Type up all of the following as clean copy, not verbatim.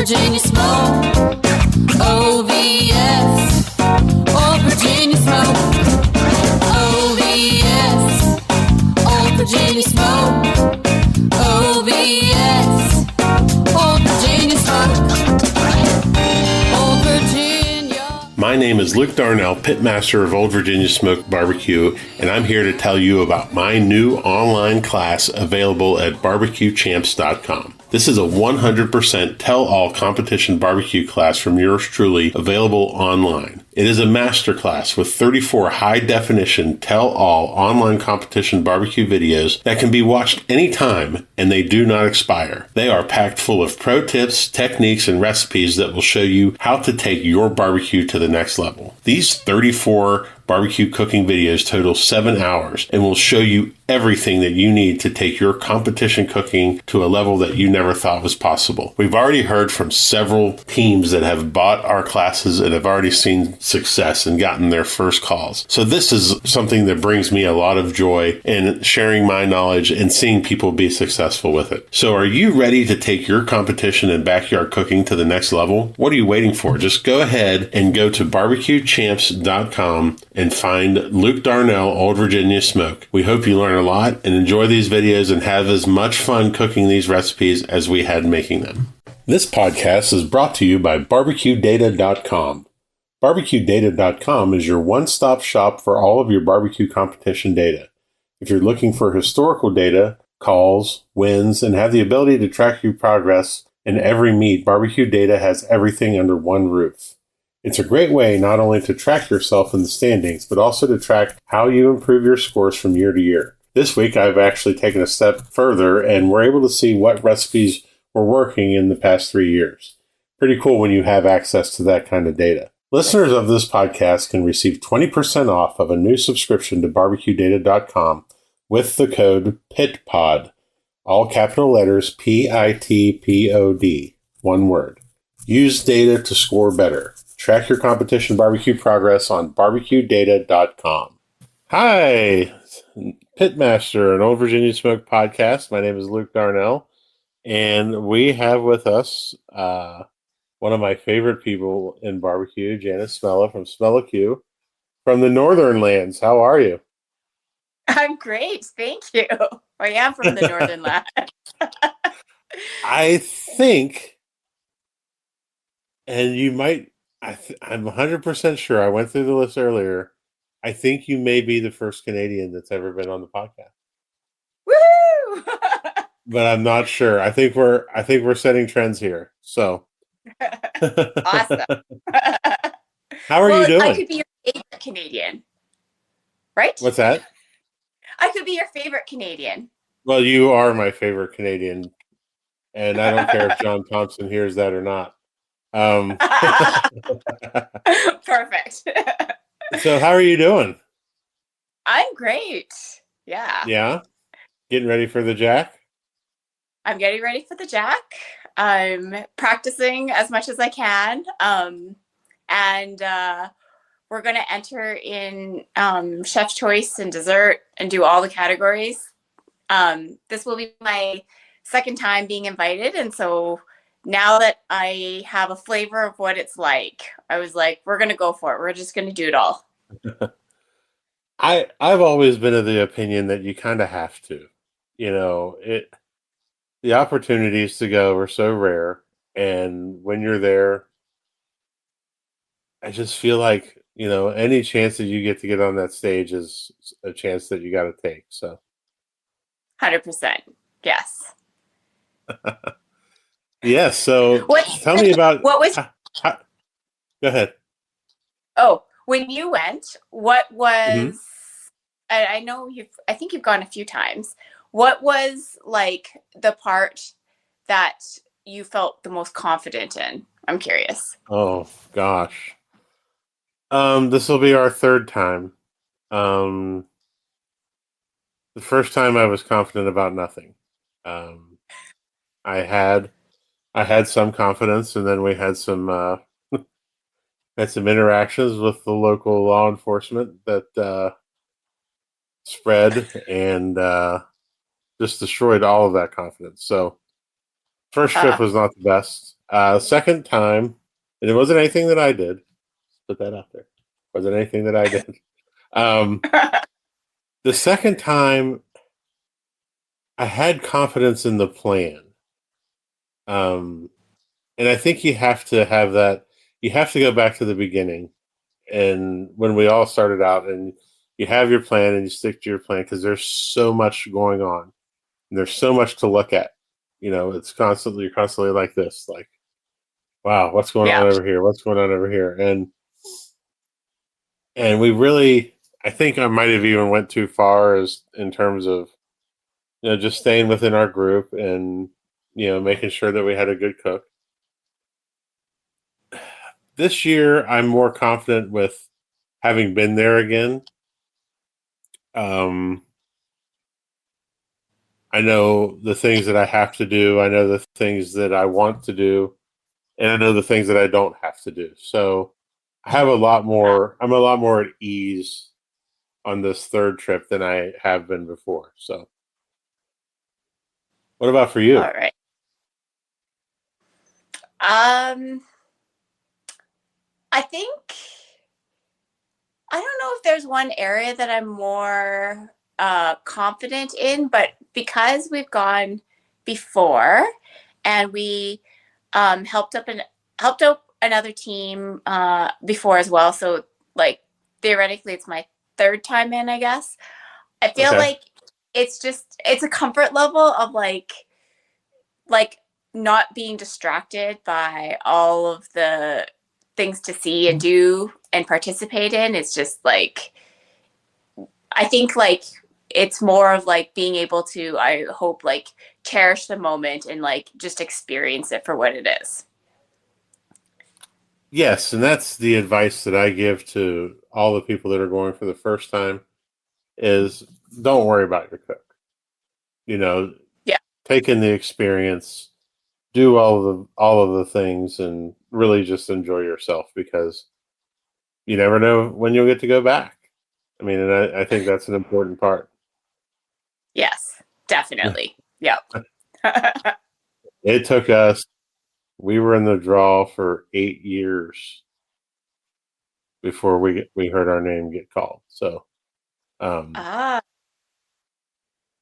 Virginia smoke. OVS, Old Virginia smoke. OVS, Old Virginia smoke. OVS, Old Virginia smoke. Old Virginia. My name is Luke Darnell, Pitmaster of Old Virginia Smoke Barbecue, and I'm here to tell you about my new online class available at barbecuechamps.com. This is a 100% tell-all competition barbecue class from yours truly, available online. It is a masterclass with 34 high-definition tell-all online competition barbecue videos that can be watched anytime, and they do not expire. They are packed full of pro tips, techniques, and recipes that will show you how to take your barbecue to the next level. These 34 barbecue cooking videos total 7 hours and will show you everything that you need to take your competition cooking to a level that you never thought was possible. We've already heard from several teams that have bought our classes and have already seen success and gotten their first calls. So this is something that brings me a lot of joy in sharing my knowledge and seeing people be successful with it. So are you ready to take your competition and backyard cooking to the next level? What are you waiting for? Just go ahead and go to barbecuechamps.com and find Luke Darnell, Old Virginia Smoke. We hope you learn a lot and enjoy these videos and have as much fun cooking these recipes as we had making them. This podcast is brought to you by barbecuedata.com. Barbecuedata.com is your one-stop shop for all of your barbecue competition data. If you're looking for historical data, calls, wins, and have the ability to track your progress in every meet, Barbecue Data has everything under one roof. It's a great way not only to track yourself in the standings, but also to track how you improve your scores from year to year. This week, I've actually taken a step further, and we're able to see what recipes were working in the past 3 years. Pretty cool when you have access to that kind of data. Listeners of this podcast can receive 20% off of a new subscription to barbecuedata.com with the code PITPOD, all capital letters PITPOD, one word. Use data to score better. Track your competition barbecue progress on barbecuedata.com. Hi, Pitmaster, an Old Virginia Smoke podcast. My name is Luke Darnell, and we have with us one of my favorite people in barbecue, Janice Smella from Smella Que, from the Northern Lands. How are you? I'm great, thank you. I am from the Northern Lands. I think, and you might, I'm 100% sure, I went through the list earlier, I think you may be the first Canadian that's ever been on the podcast. Woo! But I'm not sure. I think we're setting trends here. So Awesome. How are you doing? I could be your favorite Canadian, right? What's that? I could be your favorite Canadian. Well, you are my favorite Canadian, and I don't care if John Thompson hears that or not. Perfect. So how are you doing? I'm great. Yeah. Yeah? Getting ready for the Jack? I'm getting ready for the Jack. I'm practicing as much as I can. And we're going to enter in Chef's Choice and dessert and do all the categories. This will be my second time being invited. And so now that I have a flavor of what it's like, I was like, we're going to go for it. We're just going to do it all. I've always been of the opinion that you kind of have to. You know, the opportunities to go are so rare. And when you're there, I just feel like, you know, any chance that you get to get on that stage is a chance that you got to take. So 100%. Yes. Yes. So tell me about what was. Go ahead. Oh, when you went, what was, I know I think you've gone a few times. What was like the part that you felt the most confident in? I'm curious. Oh gosh. This will be our third time. The first time I was confident about nothing. I had some confidence, and then we had some interactions with the local law enforcement that spread and just destroyed all of that confidence. So first trip was not the best. Second time, and it wasn't anything that I did. Put that out there. Wasn't anything that I did. The second time, I had confidence in the plan. And I think you have to have that. You have to go back to the beginning, and when we all started out, and you have your plan and you stick to your plan because there's so much going on, and there's so much to look at. It's constantly you're constantly like this, like, wow, what's going on Yeah. over here? What's going on over here? And we really, I think I might have even went too far as in terms of just staying within our group and making sure that we had a good cook. This year, I'm more confident with having been there again. Um, I know the things that I have to do. I know the things that I want to do, and I know the things that I don't have to do. So I have a lot more. I'm a lot more at ease on this third trip than I have been before. So, what about for you? All right. I think I don't know if there's one area that I'm more confident in, but because we've gone before and we helped out another team before as well, so like theoretically it's my third time in, I guess. I feel Okay. like it's a comfort level of like not being distracted by all of the things to see and do and participate in. It's just like I think like it's more of like being able to, I hope, like cherish the moment and like just experience it for what it is. Yes, and that's the advice that I give to all the people that are going for the first time is don't worry about your cook. You know, Yeah. take in the experience, do all of the things, and really just enjoy yourself because you never know when you'll get to go back. I mean, and I think that's an important part. Yes, definitely. Yep. It took us. We were in the draw for 8 years before we heard our name get called. So, um, Ah,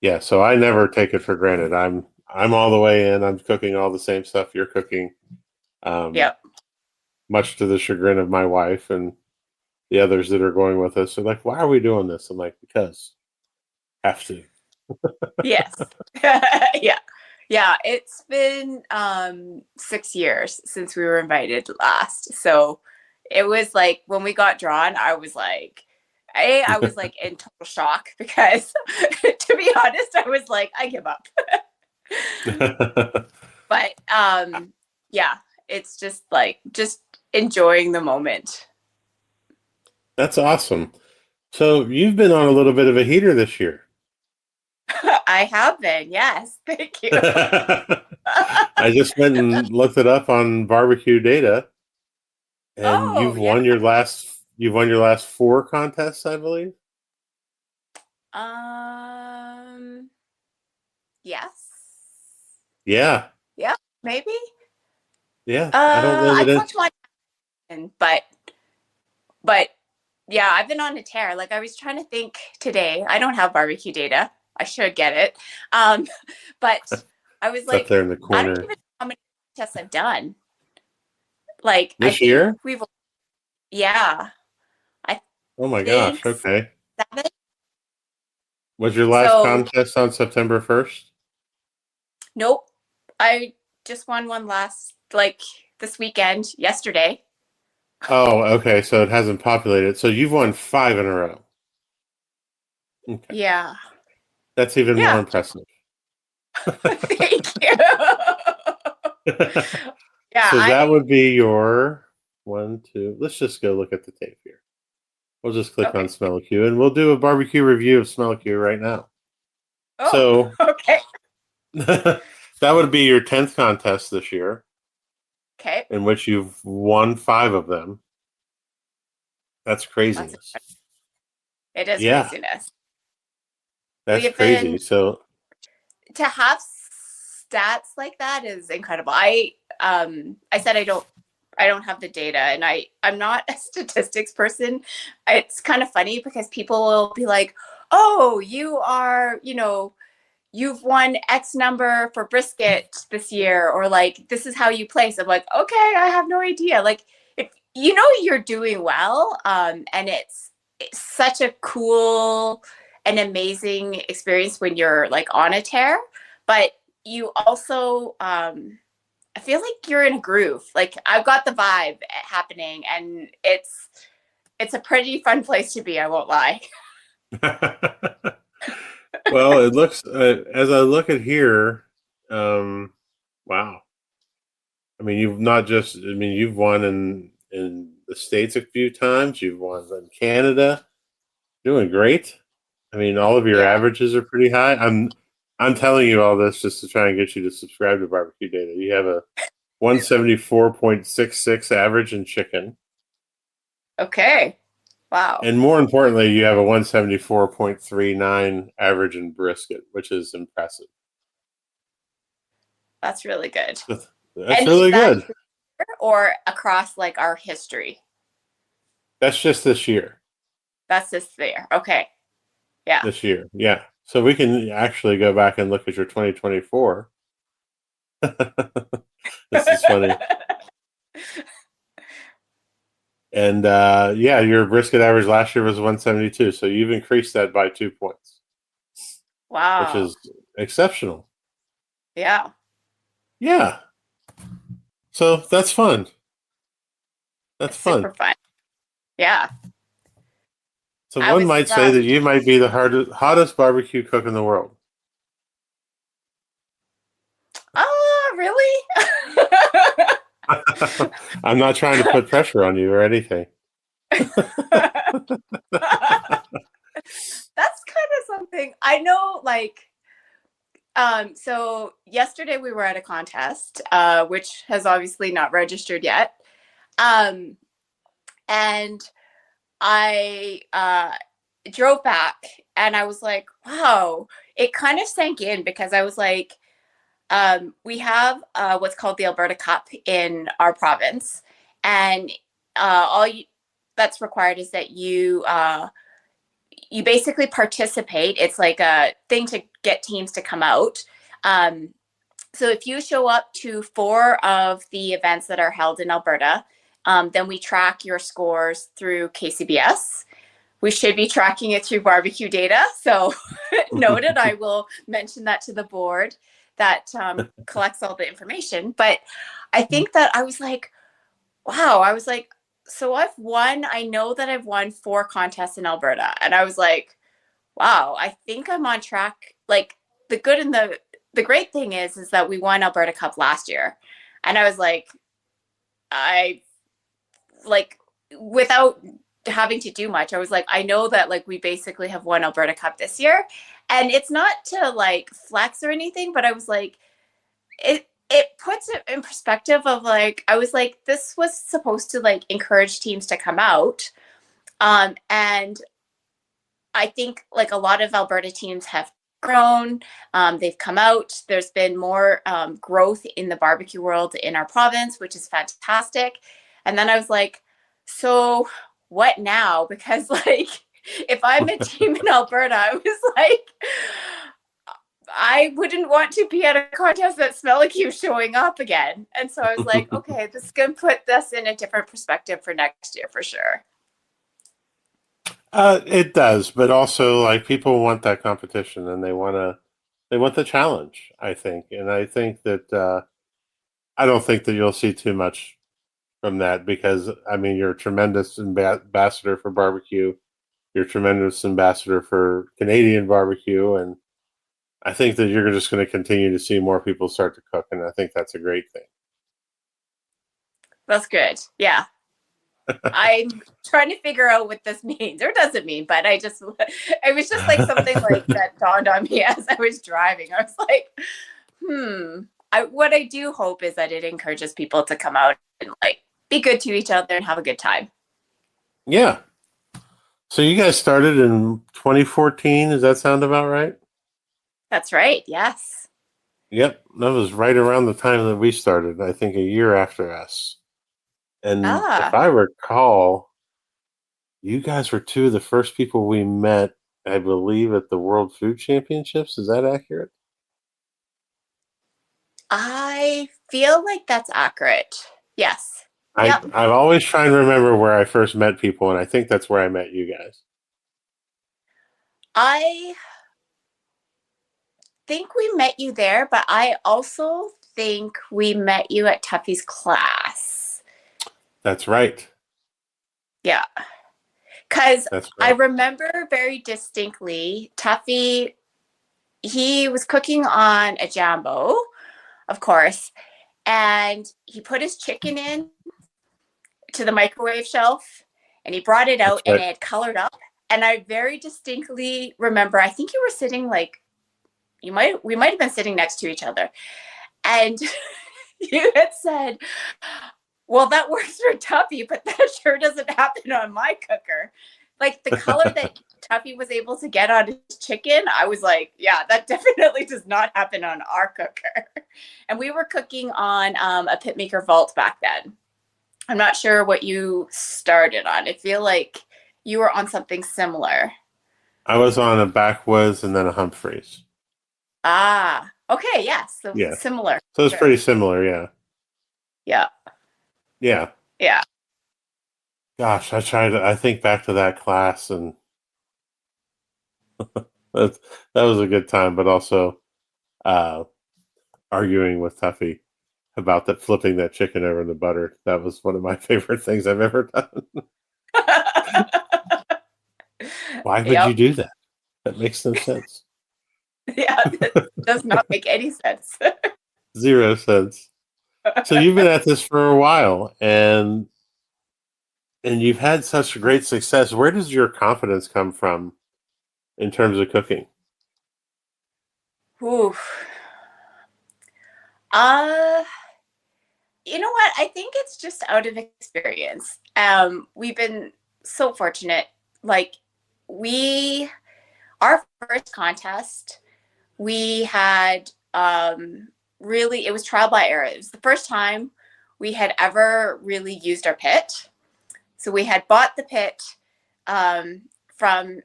yeah. So I never take it for granted. I'm all the way in. I'm cooking all the same stuff you're cooking. Um, yep. much to the chagrin of my wife and the others that are going with us. They're like, "Why are we doing this?" I'm like, "Because have to." Yes. Yeah. Yeah. It's been 6 years since we were invited last. So it was like when we got drawn, I was like, I was like in total shock because to be honest, I was like, I give up. But yeah, it's just like just enjoying the moment. That's awesome. So you've been on a little bit of a heater this year. I have been, yes. Thank you. I just went and looked it up on barbecue data, and Oh yeah. you've won your last four contests, I believe. Um yes. Yeah, Yeah, maybe. yeah. I don't know I that it. cooked one, but yeah, I've been on a tear. Like I was trying to think today. I don't have barbecue data. I should get it. Um, but I was It's up like, there in the I don't corner. even know how many tests I've done. Like I This think year? yeah, I Oh my think gosh. Okay. 7. Was your last So contest on September 1st? nope. I just won one last like this weekend, yesterday. Oh, okay. So it hasn't populated. So you've won five in a row. Okay. Yeah. That's even more Yeah. impressive. Thank you. Yeah, So that I would be your one, two. Let's just go look at the tape here. We'll just click on okay. Smella Que and we'll do a barbecue review of Smella Que right now. Oh, So okay. that would be your 10th contest this year, Okay. in which you've won five of them. That's That's craziness. it is Yeah, craziness. We that's have been crazy. So to have stats like that is incredible. I I said I don't have the data, and I'm not a statistics person. It's kind of funny because people will be like, "Oh, you are, you've won X number for brisket this year," or like, "This is how you place." I'm like, "Okay, I have no idea." Like, if you're doing well, and it's such a cool and amazing experience when you're like on a tear, but you also I feel like you're in a groove. Like, I've got the vibe happening, and it's a pretty fun place to be, I won't lie. Well, it looks as I look at here, wow. I mean, you've not just. I mean, you've won in the States a few times. You've won in Canada. Doing great. I mean, all of your Yeah. averages are pretty high. I'm telling you all this just to try and get you to subscribe to Barbecue Data. You have a 174.66 average in chicken, Okay. Wow. and more importantly, you have a 174.39 average in brisket, which is impressive. That's really good. That's And is really that good. here or across like our history? That's just this year. That's just there. Okay. Yeah. This year, yeah. So we can actually go back and look at your 2024. This is funny. And yeah, your brisket average last year was 172, so you've increased that by 2 points, which Wow. is exceptional. Yeah. Yeah, so that's fun. That's It's fun. super fun. Yeah. So I one was might say that you might be the hottest barbecue cook in the world. Oh, really? I'm not trying to put pressure on you or anything. That's kind of something I know, like, so yesterday we were at a contest, which has obviously not registered yet. Um, and I drove back and I was like, wow, it kind of sank in because I was like, we have what's called the Alberta Cup in our province. And that's required is that you basically participate. It's like a thing to get teams to come out. Um, so if you show up to 4 of the events that are held in Alberta, then we track your scores through KCBS. We should be tracking it through barbecue data. So noted, I will mention that to the board that collects all the information. But I think that I was like, wow, I was like, so I know that I've won 4 contests in Alberta. And I was like, wow, I think I'm on track. Like, the great thing is that we won Alberta Cup last year. And I was like, I like, without having to do much, I was like, I know that like we basically have won Alberta Cup this year. And it's not to like flex or anything, but I was like, it puts it in perspective of like, I was like, this was supposed to like encourage teams to come out. And I think like a lot of Alberta teams have grown. They've come out. There's been more growth in the barbecue world in our province, which is fantastic. And then I was like, so what now? Because like, if I'm a team in Alberta, I was like, I wouldn't want to be at a contest that Smella Que showing up again. And so I was like, okay, this is going to put this in a different perspective for next year for sure. It does, but also like people want that competition and they want the challenge. I think, and I think that I don't think that you'll see too much from that because I mean you're a tremendous ambassador for barbecue, you're a tremendous ambassador for Canadian barbecue, and I think that you're just going to continue to see more people start to cook, and I think that's a great thing. That's good. Yeah. I'm trying to figure out what this means or doesn't mean, but it was just like something like that dawned on me as I was driving. I was like, what I do hope is that it encourages people to come out and like be good to each other and have a good time. Yeah. So you guys started in 2014. Does that sound about right? That's right. Yes. Yep, that was right around the time that we started. I think a year after us. And if Ah, I recall, you guys were two of the first people we met, I believe, at the World Food Championships. Is that accurate? I feel like that's accurate. Yes. Yep. I've always trying to remember where I first met people, and I think that's where I met you guys. I think we met you there, but I also think we met you at Tuffy's class. That's right. Yeah. Because That's I right. remember very distinctly Tuffy, he was cooking on a Jambo, of course, and he put his chicken in to the microwave shelf and he brought it That's out and right. it had colored up. And I very distinctly remember, I think you were sitting like, we might have been sitting next to each other. And you had said, well, that works for Tuffy, but that sure doesn't happen on my cooker. Like the color that Tuffy was able to get on his chicken, I was like, yeah, that definitely does not happen on our cooker. And we were cooking on a Pitmaker Vault back then. I'm not sure what you started on. I feel like you were on something similar. I was on a backwoods and then a Humphreys. Ah, okay, yes, so Yeah. similar. So it's Sure. pretty similar, yeah. Yeah, Yeah. yeah. Gosh, I think back to that class, and that, that was a good time, but also uh, arguing with Tuffy about that flipping that chicken over in the butter. That was one of my favorite things I've ever done. Why would you Yep. do that? That makes no sense. Yeah, that does not make any sense. 0 cents. So you've been at this for a while, and you've had such great success. Where does your confidence come from in terms of cooking? Ooh. Uh, you know what? I think it's just out of experience. We've been so fortunate. Like we, our first contest, we had really, it was trial by error. It was the first time we had ever really used our pit. So we had bought the pit from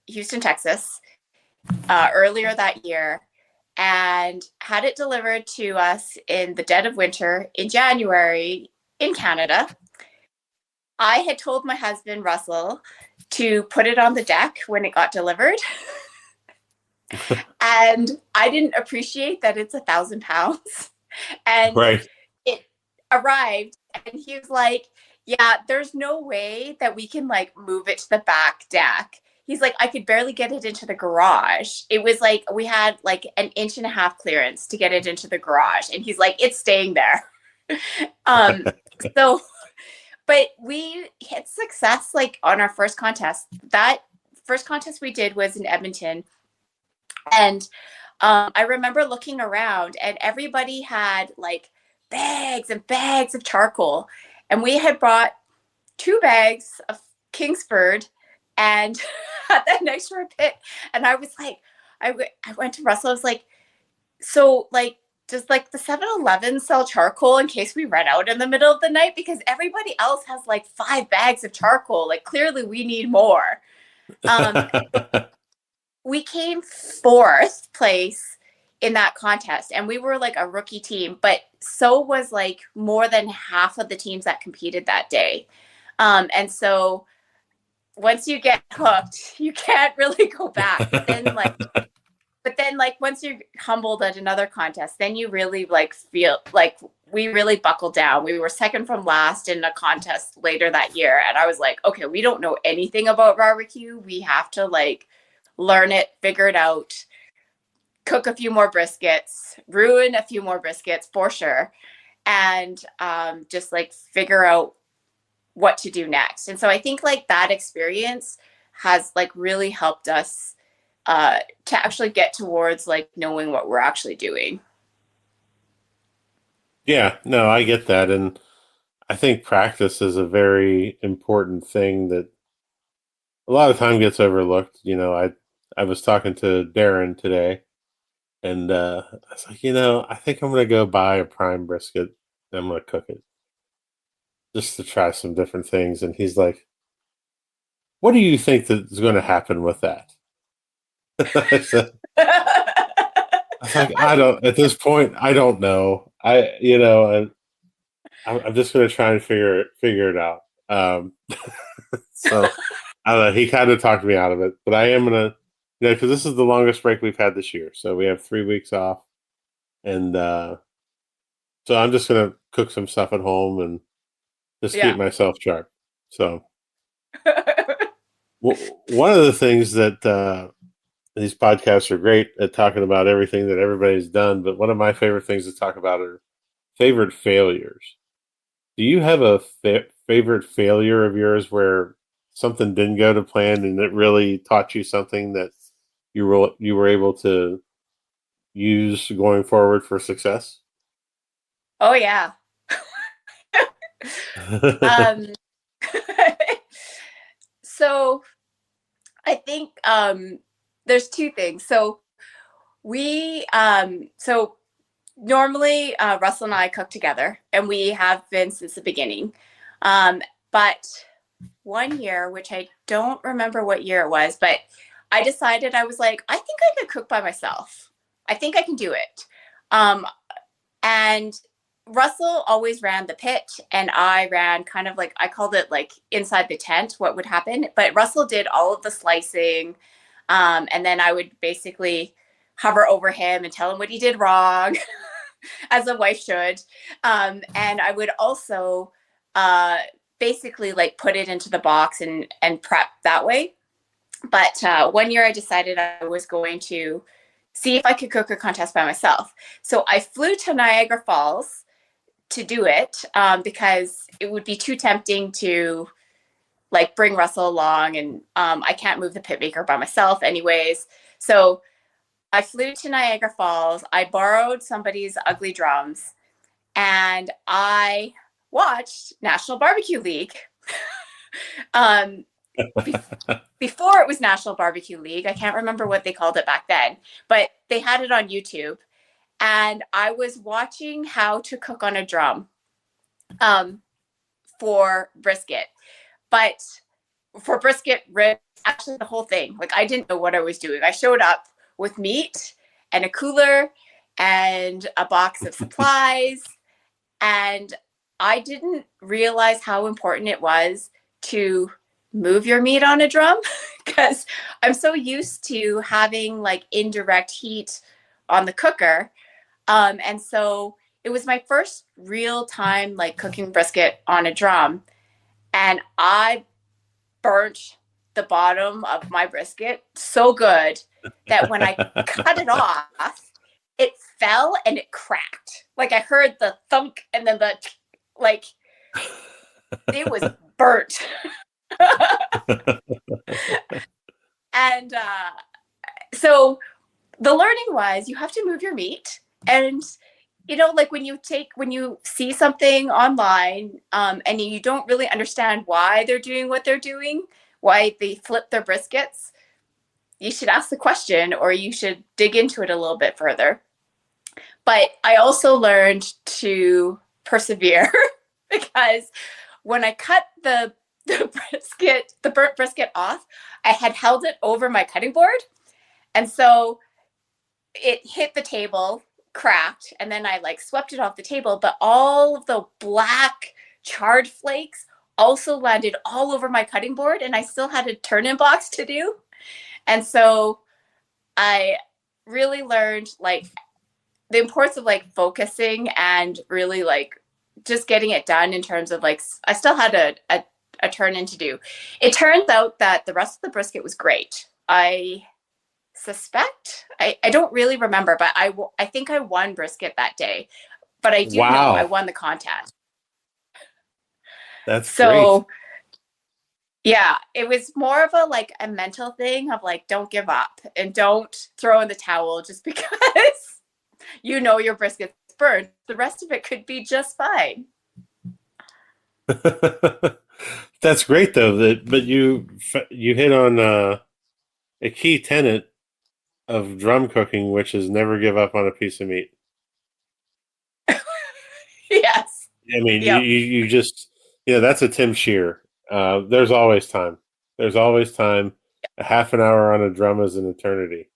Houston, Texas, earlier that year and had it delivered to us in the dead of winter in January in Canada. I had told my husband, Russell, to put it on the deck when it got delivered. And I didn't appreciate that it's 1,000 pounds. And Right. it arrived, and he was like, yeah, there's no way that we can like move it to the back deck. He's like, I could barely get it into the garage. It was like we had like an inch and a half clearance to get it into the garage. And he's like, it's staying there. um, so but we had success like on our first contest. That first contest we did was in Edmonton. And I remember looking around and everybody had like bags and bags of charcoal. And we had brought 2 bags of Kingsford and had that next to our pit. And I was like, I went to Russell. I was like, so like, does like the 7-Eleven sell charcoal in case we run out in the middle of the night? Because everybody else has like 5 bags of charcoal. Like clearly we need more. Um, we came fourth place in that contest and we were like a rookie team, but so was like more than half of the teams that competed that day. And so once you get hooked, you can't really go back. But then like once you're humbled at another contest, then you really like feel like we really buckled down. We were second from last in a contest later that year. And I was like, okay, we don't know anything about barbecue. We have to like learn it, figure it out, cook a few more briskets, ruin a few more briskets for sure. And just like figure out what to do next. And so I think like that experience has like really helped us to actually get towards like knowing what we're actually doing. Yeah, no, I get that. And I think practice is a very important thing that a lot of time gets overlooked. I was talking to Darren today, And I was like, I think I'm gonna go buy a prime brisket and I'm gonna cook it just to try some different things. And he's like, "What do you think that is going to happen with that?" I said, "I was like, I don't. At this point, I don't know. And I'm just gonna try and figure it out." So I don't know. He kind of talked me out of it, but I am gonna, because this is the longest break we've had this year. So we have 3 weeks off, and so I'm just gonna cook some stuff at home and just keep Yeah. myself sharp. So one of the things that these podcasts are great at talking about everything that everybody's done, but one of my favorite things to talk about are favorite failures. Do you have a favorite failure of yours where something didn't go to plan and it really taught you something that you were able to use going forward for success? Oh yeah. Um, so I think there's two things. So normally Russell and I cook together, and we have been since the beginning. But one year, which I don't remember what year it was, but I decided, I was like, I think I could cook by myself. I think I can do it. Um, and Russell always ran the pit, and I ran kind of like, I called it like inside the tent, what would happen. But Russell did all of the slicing. And then I would basically hover over him and tell him what he did wrong, as a wife should. And I would also uh, basically like put it into the box and prep that way. But one year I decided I was going to see if I could cook a contest by myself. So I flew to Niagara Falls to do it, because it would be too tempting to like bring Russell along, and I can't move the pit maker by myself anyways. So I flew to Niagara Falls. I borrowed somebody's ugly drums, and I watched National Barbecue League. um, Before it was National Barbecue League, I can't remember what they called it back then, but they had it on YouTube. And I was watching how to cook on a drum um, for brisket. But for brisket, ribs, actually the whole thing, like I didn't know what I was doing. I showed up with meat and a cooler and a box of supplies. And I didn't realize how important it was to move your meat on a drum, because I'm so used to having like indirect heat on the cooker. And so it was my first real time like cooking brisket on a drum. And I burnt the bottom of my brisket so good that when I cut it off, it fell and it cracked. Like I heard the thunk, and then like it was burnt. And so the learning was you have to move your meat. And like when you see something online, and you don't really understand why they're doing what they're doing, why they flip their briskets, you should ask the question, or you should dig into it a little bit further. But I also learned to persevere because when I cut the burnt brisket off, I had held it over my cutting board. And so it hit the table, cracked, and then I like swept it off the table. But all of the black charred flakes also landed all over my cutting board, and I still had a turn-in box to do. And so I really learned like the importance of like focusing and really like just getting it done, in terms of like I still had a turn in to do. It turns out that the rest of the brisket was great. I suspect, I don't really remember, but I think I won brisket that day. But I do know I Wow, won the contest. that's great. So yeah, it was more of a mental thing of like, don't give up and don't throw in the towel just because your brisket's burned. The rest of it could be just fine. That's great though. But you hit on a key tenet of drum cooking, which is never give up on a piece of meat. Yes. I mean, Yep. you just, that's a Tim Shear. There's always time. There's always time. A half an hour on a drum is an eternity.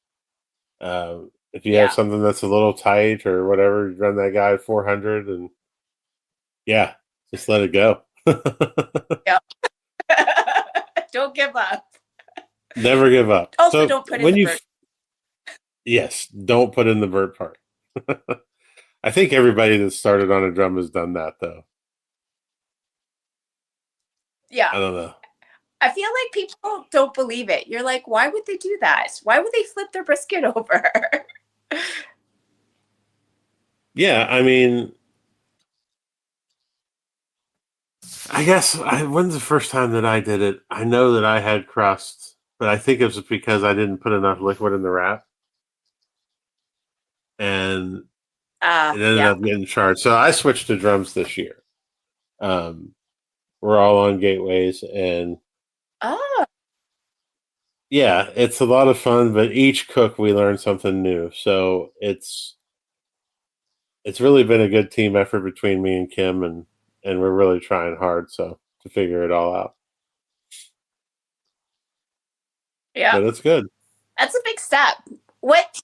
If you have Yeah. something that's a little tight or whatever, you run that guy at 400 and yeah, just let it go. Yep. Don't give up. Never give up. Also, So don't put in when the you, bird. yes, don't put in the bird part. I think everybody that started on a drum has done that though. Yeah. I don't know. I feel like people don't believe it. You're like, why would they do that? Why would they flip their brisket over? Yeah, I mean, I guess when's the first time that I did it? I know that I had crust, but I think it was because I didn't put enough liquid in the wrap, and it ended Yeah. up getting charred. So I switched to drums this year. Um, we're all on gateways, and Oh, yeah, it's a lot of fun. But each cook, we learn something new. So it's really been a good team effort between me and Kim, and we're really trying hard to figure it all out. yeah. But it's good. That's a big step. What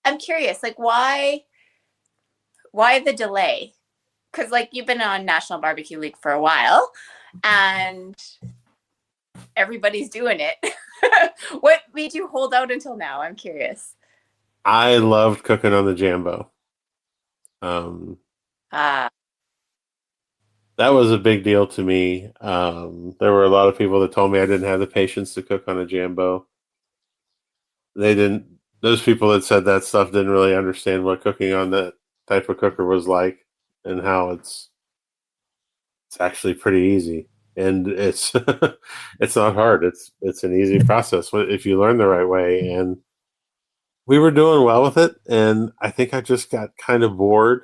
I'm curious, like why the delay? Because like you've been on National Barbecue League for a while and everybody's doing it. What made you hold out until now? I'm curious. I loved cooking on the Jambo. Um, Uh that was a big deal to me. There were a lot of people that told me I didn't have the patience to cook on a Jambo. They didn't. Those people that said that stuff didn't really understand what cooking on that type of cooker was like, and how it's actually pretty easy, and it's it's not hard. It's an easy process if you learn the right way. And we were doing well with it, and I think I just got kind of bored.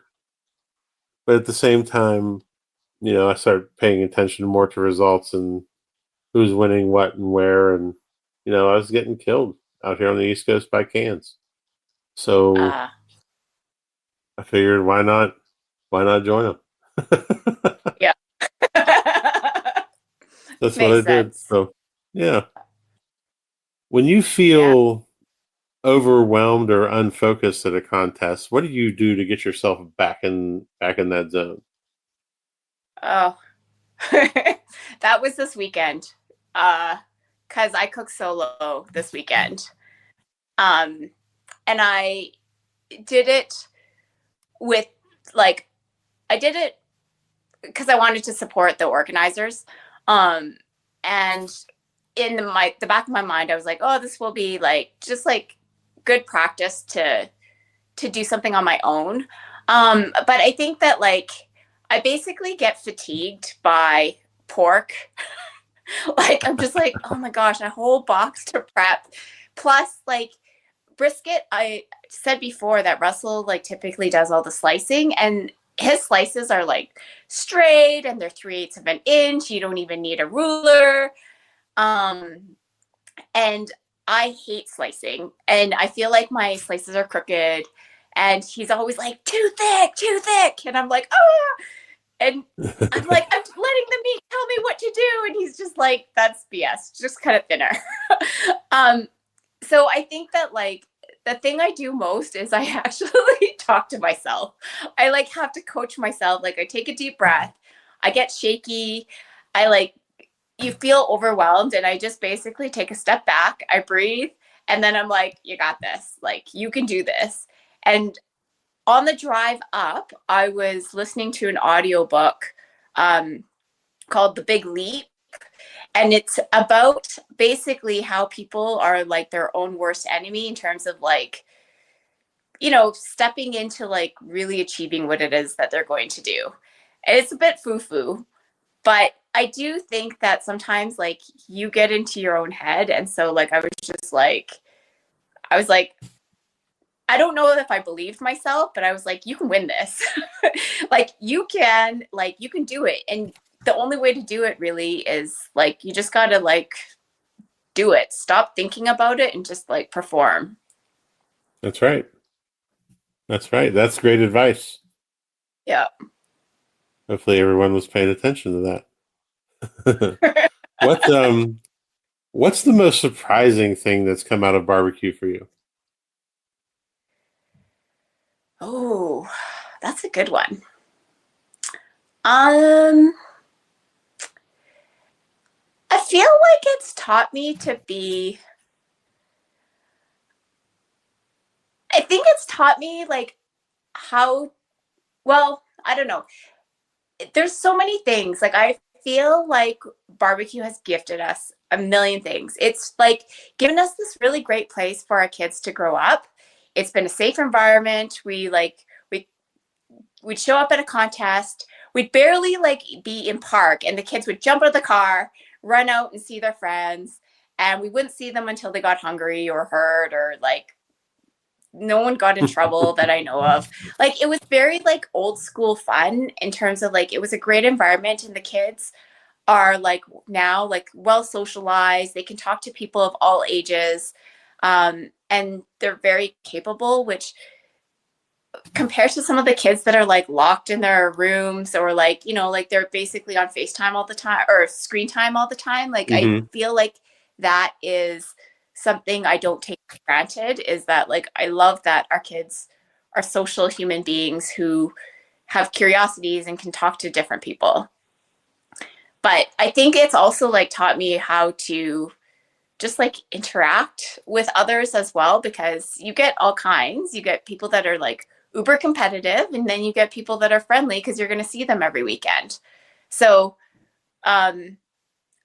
But at the same time, I started paying attention more to results and who's winning what and where, and I was getting killed out here on the East Coast by cans. So uh I figured, why not join them? yeah. That's what I Makes did. sense. So yeah, when you Yeah. feel overwhelmed or unfocused at a contest, what do you do to get yourself back in that zone? Oh. That was this weekend. Cuz I cooked solo this weekend. Um and I did it with like I did it because I wanted to support the organizers. Um, and in the back of my mind, I was like, oh, this will be like just like good practice to do something on my own. But I think that like I basically get fatigued by pork. Like I'm just like, oh my gosh, a whole box to prep. Plus, like brisket, I said before that Russell like typically does all the slicing and his slices are like straight and they're 3/8 of an inch. You don't even need a ruler. Um, and I hate slicing and I feel like my slices are crooked and he's always like too thick, too thick. And I'm like, oh, and I'm like, I'm letting the meat tell me what to do. And he's just like, that's BS, just kind of thinner. um, so I think that like the thing I do most is I actually talk to myself. I like have to coach myself. Like I take a deep breath. I get shaky. I like you feel overwhelmed and I just basically take a step back. I breathe and then I'm like, you got this. Like you can do this. And on the drive up, I was listening to an audiobook called The Big Leap and it's about basically how people are like their own worst enemy in terms of like stepping into like really achieving what it is that they're going to do. And it's a bit foo-foo, but I do think that sometimes like you get into your own head and so like I was like I don't know if I believed myself, but I was like, you can win this. Like you can do it. And the only way to do it really is like you just gotta like do it. Stop thinking about it and just like perform. That's right. That's right. That's great advice. Yeah. Hopefully everyone was paying attention to that. What what's the most surprising thing that's come out of barbecue for you? Oh, that's a good one. Um, I feel like it's taught me to be, I think it's taught me like how, well, I don't know. There's so many things. Like I feel like barbecue has gifted us a million things. It's like given us this really great place for our kids to grow up. It's been a safe environment. We'd show up at a contest. We'd barely like be in park, and the kids would jump out of the car, run out and see their friends, and we wouldn't see them until they got hungry or hurt or like no one got in trouble that I know of. Like it was very like old school fun in terms of like it was a great environment and the kids are like now like well socialized. They can talk to people of all ages. And they're very capable, which compared to some of the kids that are like locked in their rooms or like, you know, like they're basically on FaceTime all the time or screen time all the time. Like I Hmm. feel like that is something I don't take for granted is that like I love that our kids are social human beings who have curiosities and can talk to different people. But I think it's also like taught me how to just like interact with others as well because you get all kinds. You get people that are like uber competitive, and then you get people that are friendly because you're going to see them every weekend. So um,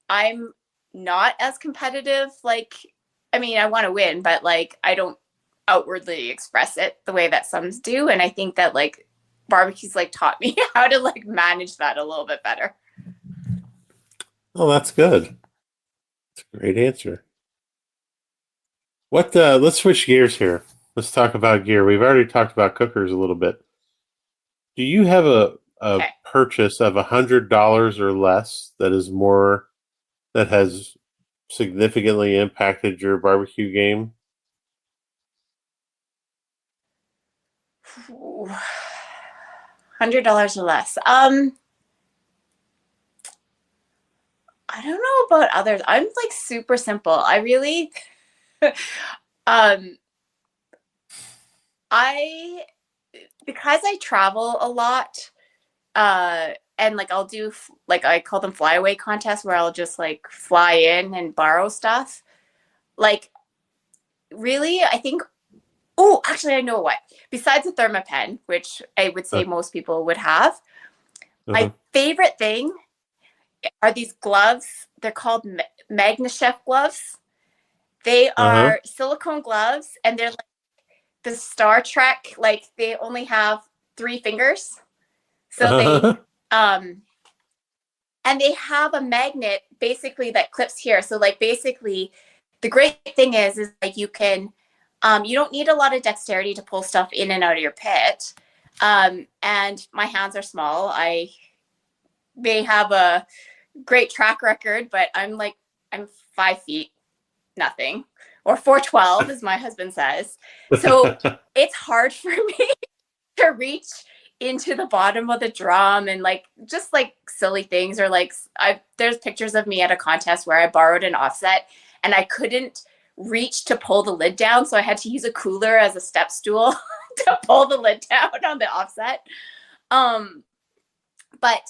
I'm not as competitive. Like, I mean, I want to win, but like I don't outwardly express it the way that some do. And I think that like barbecues like taught me how to like manage that a little bit better. Oh, that's good. That's a great answer. What let's switch gears here. Let's talk about gear. We've already talked about cookers a little bit. Do you have a Okay. purchase of $100 or less that has significantly impacted your barbecue game? $100 or less. I don't know about others. I'm like super simple. I really um I because I travel a lot, and like I'll do like I call them flyaway contests where I'll just like fly in and borrow stuff. Like really, I think oh, actually I know what. Besides the Thermapen, which I would say Uh, most people would have, uh-huh. my favorite thing are these gloves. They're called MagnaChef gloves. They Uh-huh. are silicone gloves and they're like the Star Trek, like they only have three fingers. So they Uh-huh. um and they have a magnet basically that clips here. So like basically the great thing is like you can you don't need a lot of dexterity to pull stuff in and out of your pit. And my hands are small. I may have a great track record, but I'm 5 feet nothing or 412 as my husband says. So it's hard for me to reach into the bottom of the drum and like just like silly things or like I there's pictures of me at a contest where I borrowed an offset and I couldn't reach to pull the lid down, so I had to use a cooler as a step stool to pull the lid down on the offset. um but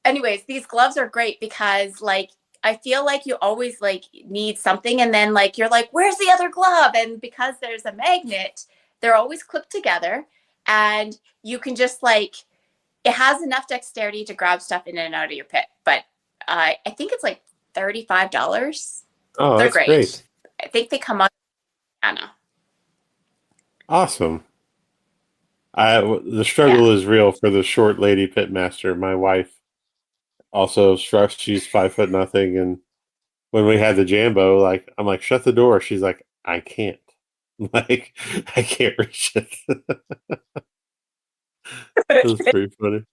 anyways, these gloves are great because like I feel like you always like need something and then like you're like, where's the other glove? And because there's a magnet, they're always clipped together and you can just like it has enough dexterity to grab stuff in and out of your pit. But I think it's like $35. Oh, They're that's great. great. I think they come up Anna. Awesome. The Yeah. struggle is real for the short lady pitmaster. My wife also struck. She's 5 foot nothing, and when we had the Jambo, like I'm like, shut the door. She's like, I can't. Like, I can't reach it. It was pretty funny.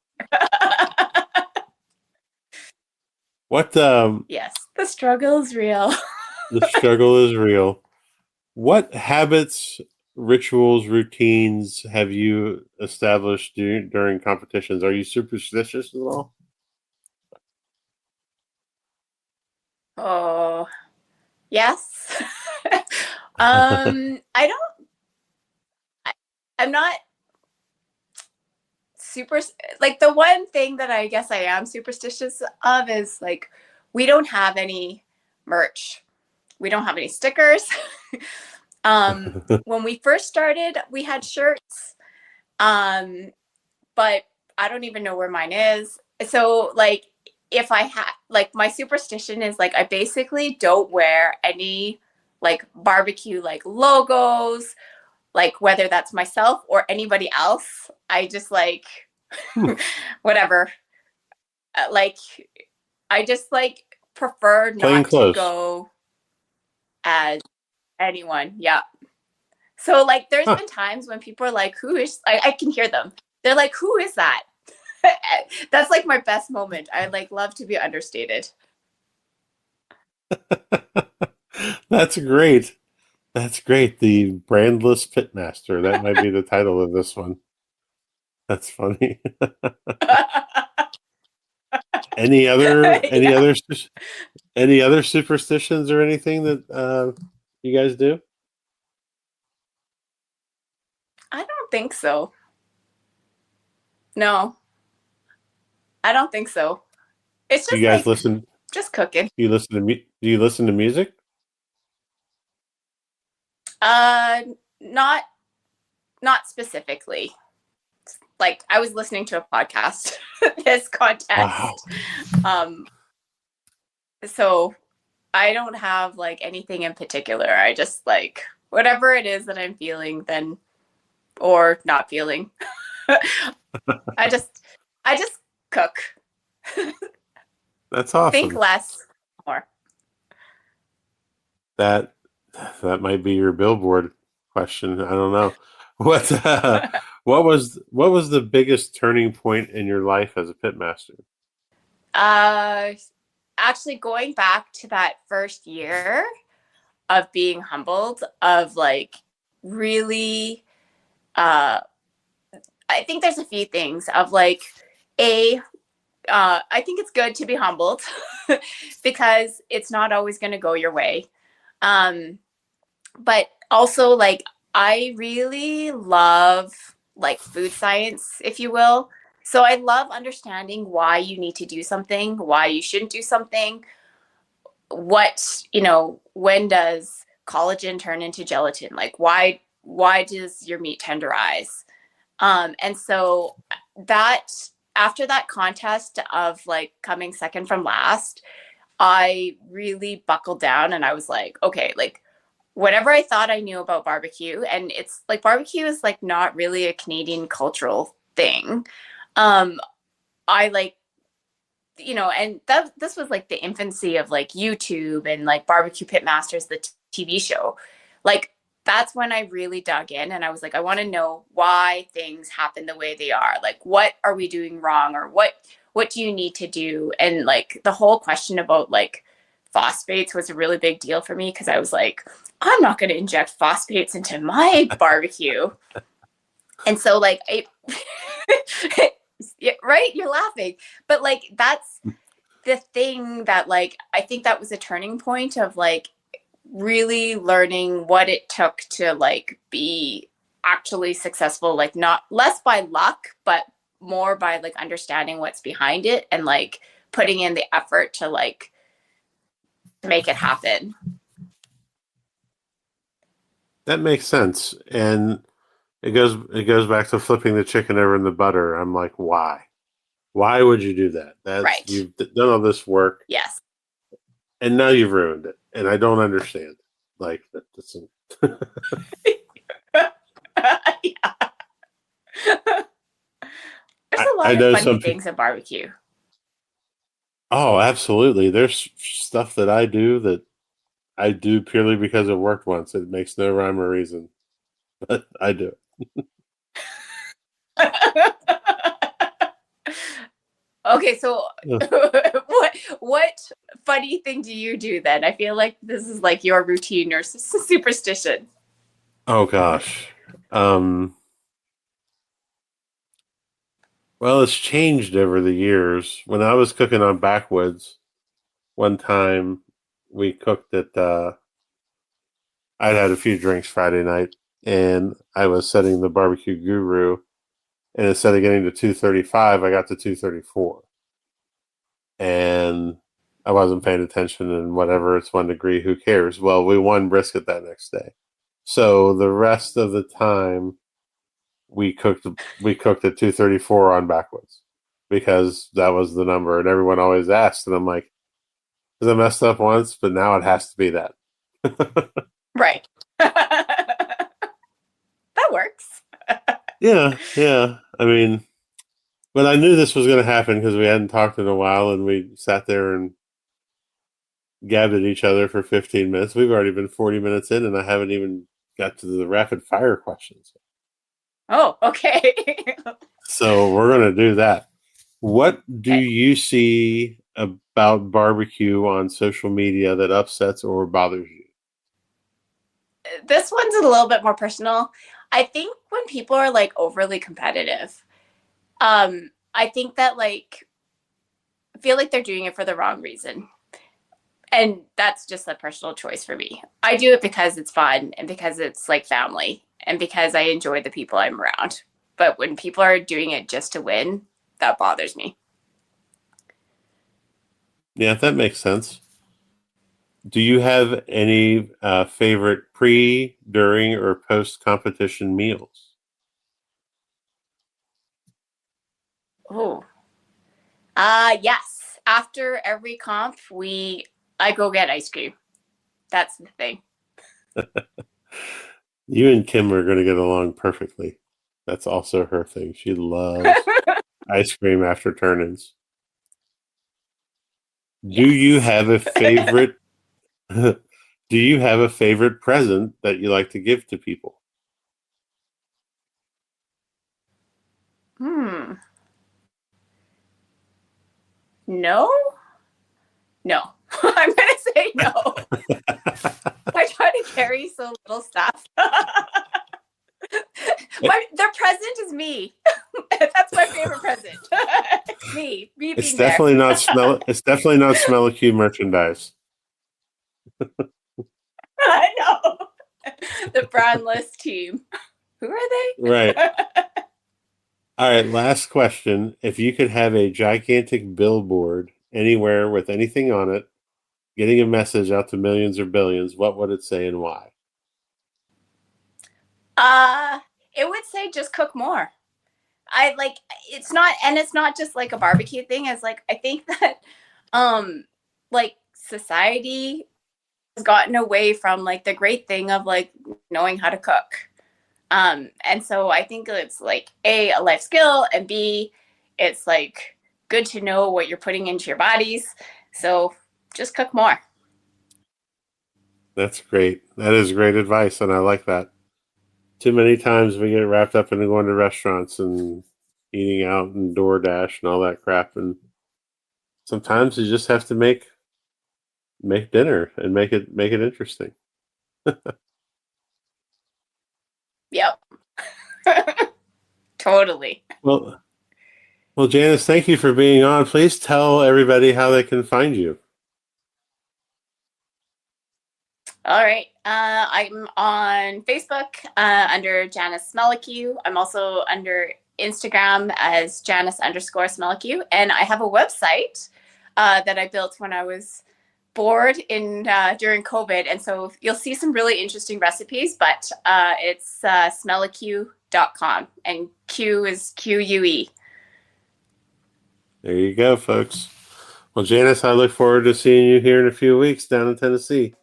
What Yes, the struggle is real. the struggle is real. What habits rituals, routines have you established during competitions? Are you superstitious at all? Oh, yes. I don't, I'm not super, like the one thing that I guess I am superstitious of is like, we don't have any merch. We don't have any stickers. When we first started, we had shirts. But I don't even know where mine is. So like if I had like my superstition is like I basically don't wear any like barbecue like logos, like whether that's myself or anybody else. I just like whatever. Like I just like prefer Plain not to clothes. go as anyone. Yeah. So like there's Huh. been times when people are like, who is I can hear them. They're like, who is that? That's like my best moment. I like love to be understated. That's great. That's great. The brandless pitmaster. That might be the title of this one. That's funny. Any other any Yeah. other any other superstitions or anything that you guys do? I don't think so. No, I don't think so. It's Do just you guys like listen? just cooking. Do you listen to do you listen to music? Uh not not specifically. Like I was listening to a podcast this Wow. contest. Um so I don't have like anything in particular. I just like whatever it is that I'm feeling then or not feeling. I just I just cook. That's Think awesome. less, more. That that might be your billboard question. I don't know. What what was the biggest turning point in your life as a pitmaster? uh, Actually, going back to that first year of being humbled, of like really, uh, I think there's a few things of like, a, I think it's good to be humbled because it's not always going to go your way. Um, but also like I really love like food science, if you will. So I love understanding why you need to do something, why you shouldn't do something, what, when does collagen turn into gelatin? Like why does your meat tenderize? And so that after that contest of like coming second from last, I really buckled down and I was like, okay, like whatever I thought I knew about barbecue, and it's like barbecue is like not really a Canadian cultural thing. Um, I like, and that this was like the infancy of like YouTube and like Barbecue Pitmasters, the TV show. Like that's when I really dug in and I was like, I want to know why things happen the way they are. Like, what are we doing wrong, or what do you need to do? And like the whole question about like phosphates was a really big deal for me because I was like, I'm not going to inject phosphates into my barbecue. And so like yeah, right, you're laughing, but like that's the thing that like I think that was a turning point of like really learning what it took to like be actually successful, like not less by luck but more by like understanding what's behind it and like putting in the effort to like make it happen. That makes sense. And it goes back to flipping the chicken over in the butter. I'm like, why? Why would you do that? That's Right. you've done all this work Yes. and now you've ruined it. And I don't understand. Like that doesn't Yeah. There's a I lot of know funny some people. things at barbecue. Oh, absolutely. There's stuff that I do purely because it worked once. It makes no rhyme or reason, but I do Okay, so it. what funny thing do you do then? I feel like this is like your routine or superstition. Oh gosh. Well, it's changed over the years. When I was cooking on backwoods, one time we cooked at I'd had a few drinks Friday night, and I was setting the barbecue guru, and instead of getting to 235, I got to 234. And I wasn't paying attention, and whatever, it's 1 degree, who cares? Well, we won brisket that next day. So the rest of the time we cooked at 234 on backwoods because that was the number, and everyone always asked, and I'm like, because I messed up once, but now it has to be that. Right. That works. Yeah, yeah. I mean, but I knew this was going to happen because we hadn't talked in a while, and we sat there and gabbed at each other for 15 minutes. We've already been 40 minutes in, and I haven't even got to the rapid fire questions. Oh, okay. So we're going to do that. What do Okay. you see about barbecue on social media that upsets or bothers you? This one's a little bit more personal. I think when people are like overly competitive, I think that like I feel like they're doing it for the wrong reason. And that's just a personal choice for me. I do it because it's fun and because it's like family and because I enjoy the people I'm around. But when people are doing it just to win, that bothers me. Yeah, that makes sense. Do you have any favorite pre, during, or post competition meals? Oh, yes. After every comp, I go get ice cream. That's the thing. You and Kim are going to get along perfectly. That's also her thing. She loves ice cream after turn-ins. Do you Yes. have a favorite? Do you have a favorite present that you like to give to people? Hmm. No? No. I'm going to say no. I try to carry so little stuff. Their present is me. That's my favorite present. me It's being there. definitely not smell. It's definitely not Smella Que merchandise. I know. The brandless team. Who are Right. they? All right. Last question. If you could have a gigantic billboard anywhere with anything on it, getting a message out to millions or billions, what would it say and why? It would say just cook more. I like it's not, and it's not just like a barbecue thing. It's like I think that like society has gotten away from like the great thing of like knowing how to cook. And so I think it's like a life skill, and B, it's like good to know what you're putting into your bodies. So just cook more. That's great. That is great advice, and I like that. Too many times we get wrapped up in going to restaurants and eating out and DoorDash and all that crap, and sometimes you just have to make dinner and make it interesting. Yep. Totally. Well, Janice, thank you for being on. Please tell everybody how they can find you. All right. I'm on Facebook under Janice Smella Que. I'm also under Instagram as Janice_Smella Que. And I have a website that I built when I was bored during COVID. And so you'll see some really interesting recipes, but it's smellaque.com, and Q is QUE. There you go, folks. Well, Janice, I look forward to seeing you here in a few weeks down in Tennessee.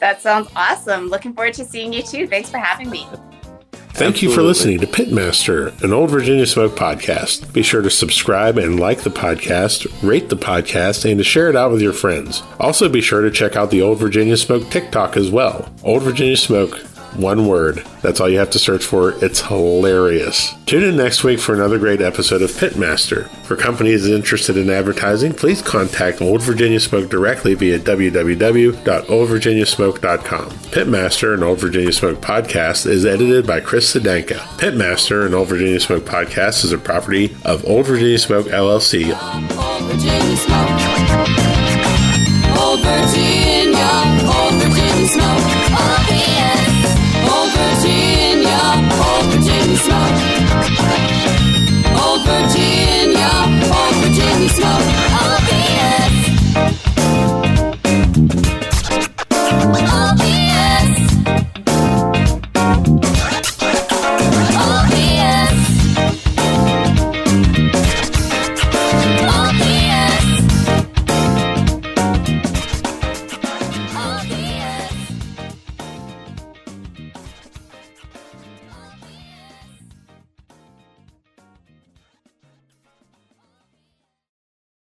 That sounds awesome. Looking forward to seeing you too. Thanks for having me. Thank you for listening to Pitmaster, an Old Virginia Smoke podcast. Be sure to subscribe and like the podcast, rate the podcast, and to share it out with your friends. Also, be sure to check out the Old Virginia Smoke TikTok as well. Old Virginia Smoke, One word. That's all you have to search for. It's hilarious. Tune in next week for another great episode of Pitmaster. For companies interested in advertising, please contact Old Virginia Smoke directly via www.oldvirginiasmoke.com. Pitmaster, an Old Virginia Smoke podcast, is edited by Chris Sedanka. Pitmaster, an Old Virginia Smoke podcast, is a property of Old Virginia Smoke, LLC. Old Virginia Smoke. Old Virginia.